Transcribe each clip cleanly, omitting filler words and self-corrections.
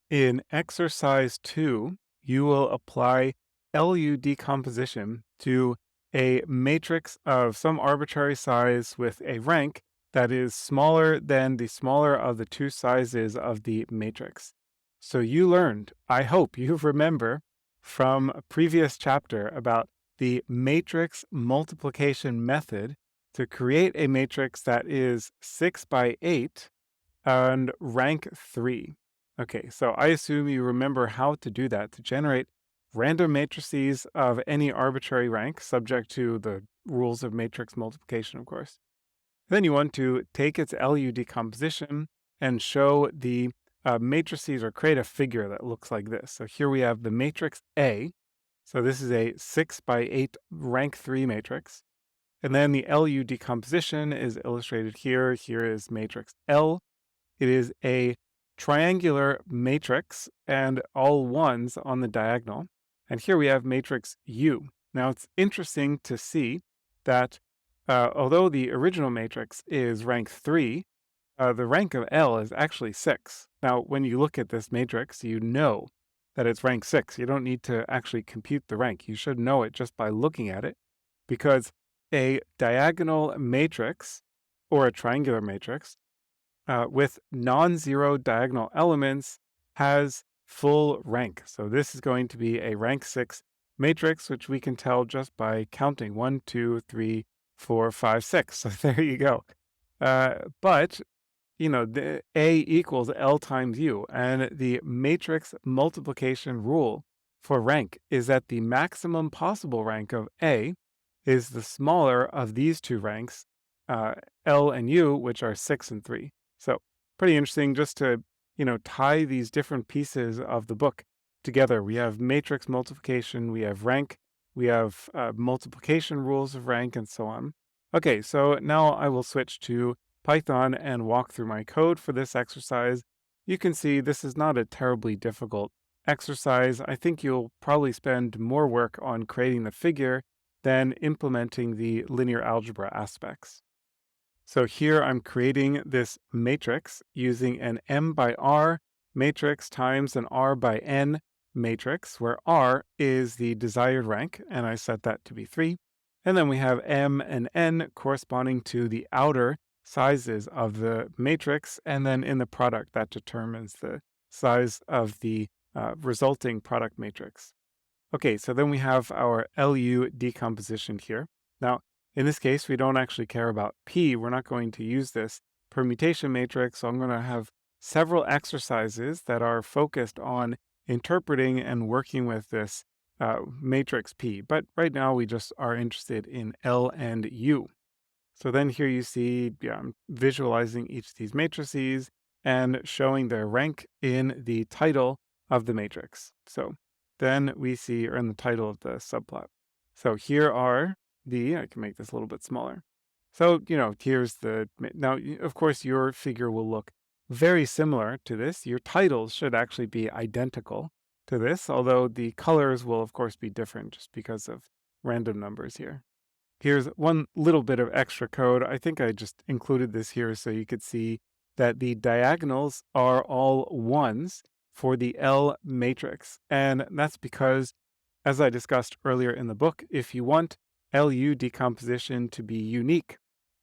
In exercise 2, you will apply LU decomposition to a matrix of some arbitrary size with a rank that is smaller than the smaller of the two sizes of the matrix. So you learned, I hope you remember from a previous chapter about the matrix multiplication method to create a matrix that is 6 by 8 and rank 3. Okay, so I assume you remember how to do that to generate random matrices of any arbitrary rank, subject to the rules of matrix multiplication, of course. Then you want to take its LU decomposition and show the matrices or create a figure that looks like this. So here we have the matrix A. So this is a 6 by 8 rank 3 matrix. And then the LU decomposition is illustrated here. Here is matrix L. It is a triangular matrix and all ones on the diagonal. And here we have matrix U. Now it's interesting to see that although the original matrix is rank 3, the rank of L is actually 6. Now, when you look at this matrix, you know that it's rank 6. You don't need to actually compute the rank. You should know it just by looking at it, because a diagonal matrix or a triangular matrix with non-zero diagonal elements has full rank. So this is going to be a rank 6 matrix, which we can tell just by counting 1, 2, 3, 4, 5, 6. So there you go. But the A equals L times U, and the matrix multiplication rule for rank is that the maximum possible rank of A is the smaller of these two ranks, L and U, which are 6 and 3. So pretty interesting just to, tie these different pieces of the book together. We have matrix multiplication, we have rank, we have multiplication rules of rank, and so on. Okay, so now I will switch to Python and walk through my code for this exercise. You can see this is not a terribly difficult exercise. I think you'll probably spend more work on creating the figure than implementing the linear algebra aspects. So here I'm creating this matrix using an m by r matrix times an r by n matrix, where r is the desired rank, and I set that to be 3. And then we have m and n corresponding to the outer sizes of the matrix, and then in the product that determines the size of the resulting product matrix. Okay, so then we have our LU decomposition here. Now, in this case, we don't actually care about P. We're not going to use this permutation matrix, so I'm going to have several exercises that are focused on interpreting and working with this matrix P. But right now, we just are interested in L and U. So then here you see, I'm visualizing each of these matrices and showing their rank in the title of the matrix. So then we see, or in the title of the subplot. So here are I can make this a little bit smaller. So, here's now, of course, your figure will look very similar to this. Your titles should actually be identical to this, although the colors will, of course, be different just because of random numbers here. Here's one little bit of extra code. I think I just included this here so you could see that the diagonals are all ones for the L matrix. And that's because, as I discussed earlier in the book, if you want LU decomposition to be unique,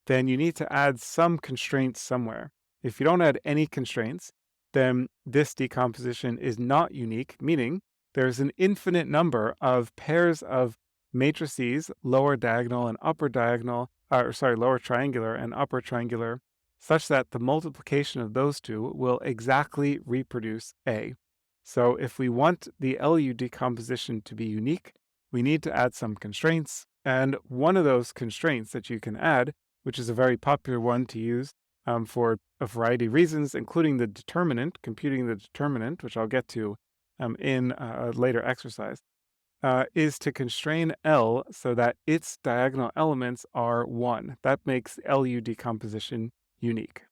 then you need to add some constraints somewhere. If you don't add any constraints, then this decomposition is not unique, meaning there's an infinite number of pairs of matrices, lower diagonal and upper diagonal, lower triangular and upper triangular, such that the multiplication of those two will exactly reproduce A. So if we want the LU decomposition to be unique, we need to add some constraints. And one of those constraints that you can add, which is a very popular one to use for a variety of reasons, including the determinant, computing the determinant, which I'll get to in a later exercise, is to constrain L so that its diagonal elements are 1. That makes LU decomposition unique.